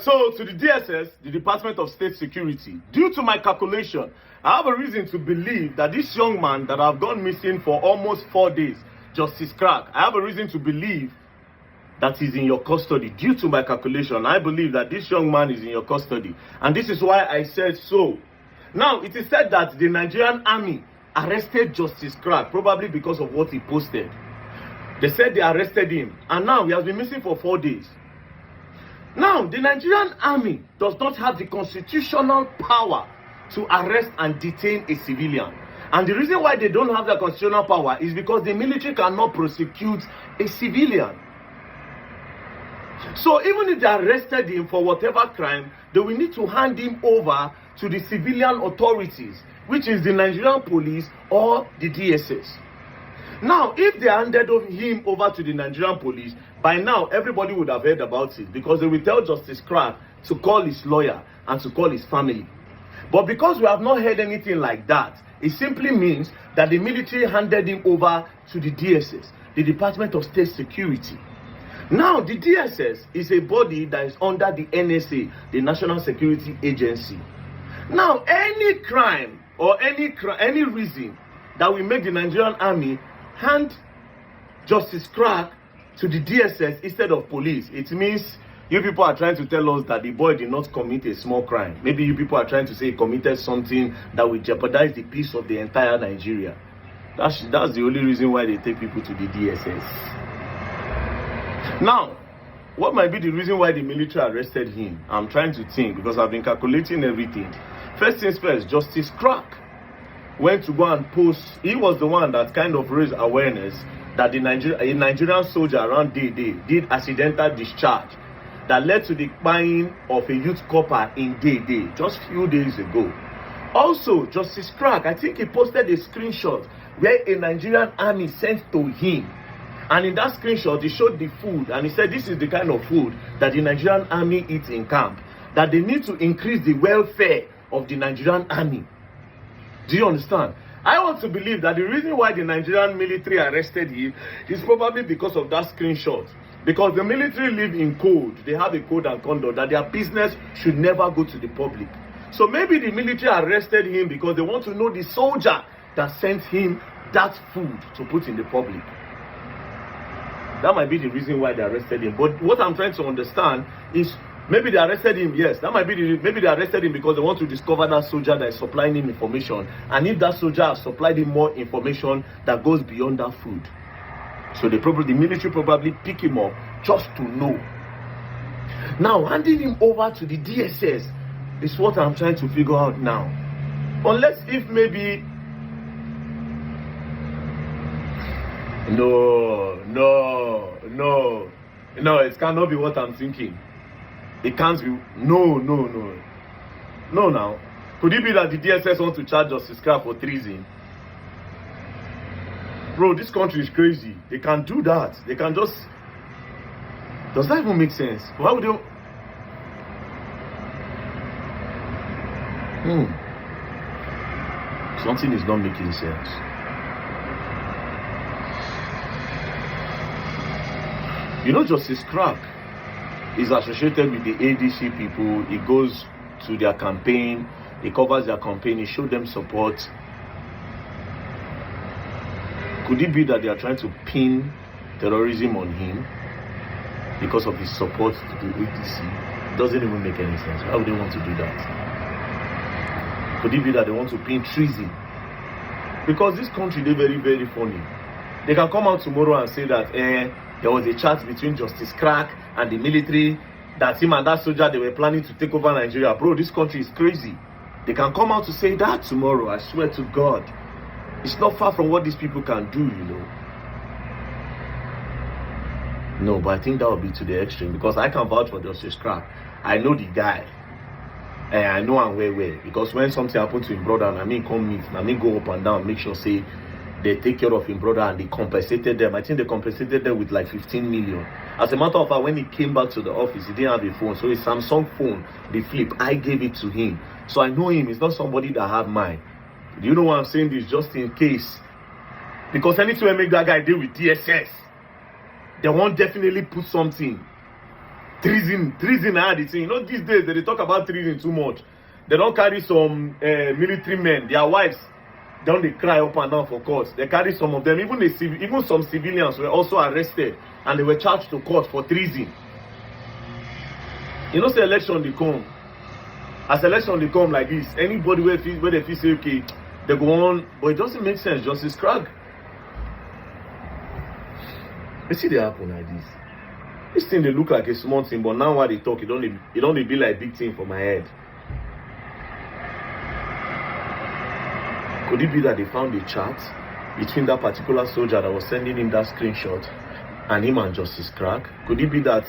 So, to the DSS, the Department of State Security, due to my calculation, I have a reason to believe that this young man that have gone missing for almost 4 days, Justice Crack, I have a reason to believe that he's in your custody. Due to my calculation, I believe that this young man is in your custody. And this is why I said so. Now, it is said that the Nigerian army arrested Justice Crack, probably because of what he posted. They said they arrested him, and now he has been missing for 4 days. Now, the Nigerian army does not have the constitutional power to arrest and detain a civilian. And the reason why they don't have that constitutional power is because the military cannot prosecute a civilian. So even if they arrested him for whatever crime, they will need to hand him over to the civilian authorities, which is the Nigerian police or the DSS. Now, if they handed him over to the Nigerian police, by now everybody would have heard about it, because they will tell Justice Crack to call his lawyer and to call his family. But because we have not heard anything like that, it simply means that the military handed him over to the DSS, the Department of State Security. Now, the DSS is a body that is under the NSA, the National Security Agency. Now, any crime or any reason that will make the Nigerian army hand Justice Crack to the DSS instead of police, it means you people are trying to tell us that the boy did not commit a small crime. Maybe you people are trying to say he committed something that will jeopardize the peace of the entire Nigeria. That's the only reason why they take people to the DSS. Now, what might be the reason why the military arrested him? I'm trying to think, because I've been calculating everything. First things first, Justice Crack went to go and post. He was the one that kind of raised awareness that a Nigerian soldier around Day did accidental discharge that led to the buying of a youth copper in Day just few days ago. Also, Justice Crack, I think he posted a screenshot where a Nigerian army sent to him. And in that screenshot, he showed the food, and he said this is the kind of food that the Nigerian army eats in camp, that they need to increase the welfare of the Nigerian army. Do you understand? I want to believe that the reason why the Nigerian military arrested him is probably because of that screenshot. Because the military live in code. They have a code and conduct that their business should never go to the public. So maybe the military arrested him because they want to know the soldier that sent him that food to put in the public. That might be the reason why they arrested him. But what I'm trying to understand is, maybe they arrested him, yes. That might be maybe they arrested him because they want to discover that soldier that is supplying him information. And if that soldier has supplied him more information that goes beyond that food. So the military probably pick him up just to know. Now, handing him over to the DSS is what I'm trying to figure out now. Unless if maybe... No, it cannot be what I'm thinking. It can't be. No. Now, could it be that the DSS want to charge Justice Crack for treason? Bro, this country is crazy. They can do that. They can just... Does that even make sense? Why would they... Something is not making sense. You know, Justice Crack is associated with the ADC people. He goes to their campaign, he covers their campaign, he shows them support. Could it be that they are trying to pin terrorism on him because of his support to the ADC? Doesn't even make any sense. Why would they want to do that? Could it be that they want to pin treason? Because this country, they're very, very funny. They can come out tomorrow and say that there was a chat between Justice Crack and the military, that him and that soldier, they were planning to take over Nigeria. Bro, this country is crazy. They can come out to say that tomorrow. I swear to God. It's not far from what these people can do, you know. No, but I think that would be to the extreme, because I can vouch for Justice Crack. I know the guy. And I know I'm well. Because when something happened to him brother, and I mean come meet, and I mean go up and down, make sure say they take care of him brother, and they compensated them. I think they compensated them with like 15 million. As a matter of fact, when he came back to the office, he didn't have a phone. So his Samsung phone, the flip, I gave it to him. So I know him. It's not somebody that have mine. Do you know why I'm saying this? Just in case. Because anytime I make that guy deal with DSS, they won't definitely put something. treason are the thing. You know, these days they talk about treason too much. They don't carry some military men, their wives, don't they cry up and down for court. They carry some of them, even some civilians were also arrested and they were charged to court for treason. You know, say election they come. As election they come like this, anybody where they feel say okay, they go on, but it doesn't make sense. Justice Krag. You see they happen like this. This thing they look like a small thing, but now while they talk, it only be like big thing for my head. Could it be that they found a chat between that particular soldier that was sending him that screenshot and him and Justice Krag? Could it be that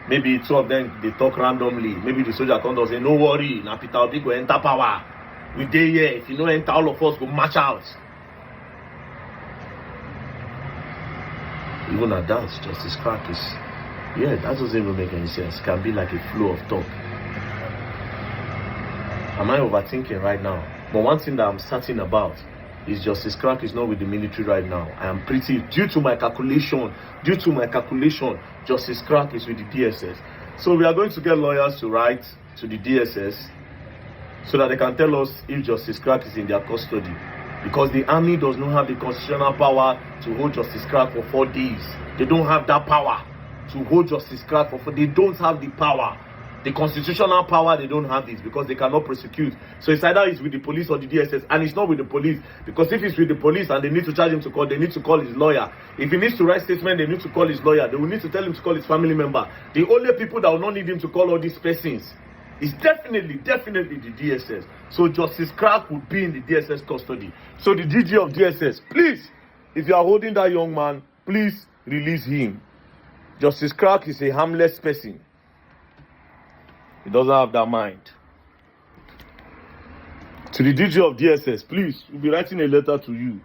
maybe two of them they talk randomly? Maybe the soldier comes and say, "No worry, now Peter Obi go enter power. We dey here. If you don't enter, all of us go march out." Even at that, Justice Krag is, yeah, that doesn't even make any sense. It can be like a flow of talk. Am I overthinking right now? But one thing that I'm certain about is Justice Krag is not with the military right now. I am pretty, due to my calculation, Justice Krag is with the DSS. So we are going to get lawyers to write to the DSS so that they can tell us if Justice Krag is in their custody. Because the army does not have the constitutional power to hold Justice Krag for 4 days. They don't have that power to hold Justice Krag for 4 days. They don't have the power. The constitutional power, they don't have this because they cannot prosecute. So it's either it's with the police or the DSS, and it's not with the police. Because if it's with the police and they need to charge him to court, they need to call his lawyer. If he needs to write statement, they need to call his lawyer. They will need to tell him to call his family member. The only people that will not need him to call all these persons is definitely the DSS. So Justice Krag would be in the DSS custody. So the DG of DSS, please, if you are holding that young man, please release him. Justice Krag is a harmless person. He doesn't have that mind. To the DG of DSS, please, we'll be writing a letter to you.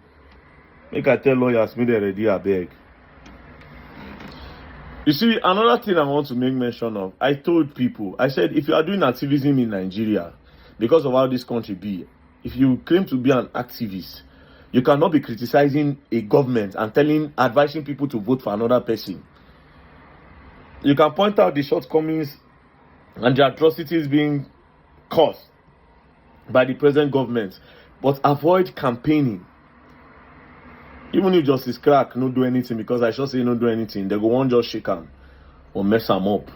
Make I tell lawyers, me they ready, I beg. You see, another thing I want to make mention of, I told people, I said, if you are doing activism in Nigeria, because of how this country be, if you claim to be an activist, you cannot be criticizing a government and advising people to vote for another person. You can point out the shortcomings and the atrocities being caused by the present government, but avoid campaigning. Even if Justice Krag no do anything, because I should say no do anything, they go on just shake him or mess him up.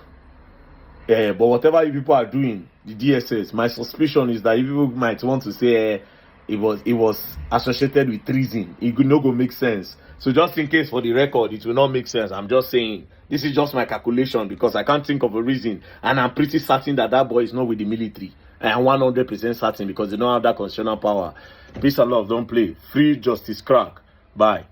Yeah, but whatever you people are doing, the DSS, my suspicion is that you people might want to say it was associated with treason. It could not go make sense. So just in case for the record, it will not make sense. I'm just saying this is just my calculation because I can't think of a reason, and I'm pretty certain that boy is not with the military. I am 100% certain because they don't have that constitutional power. Peace and love, don't play. Free Justice Krag. Bye.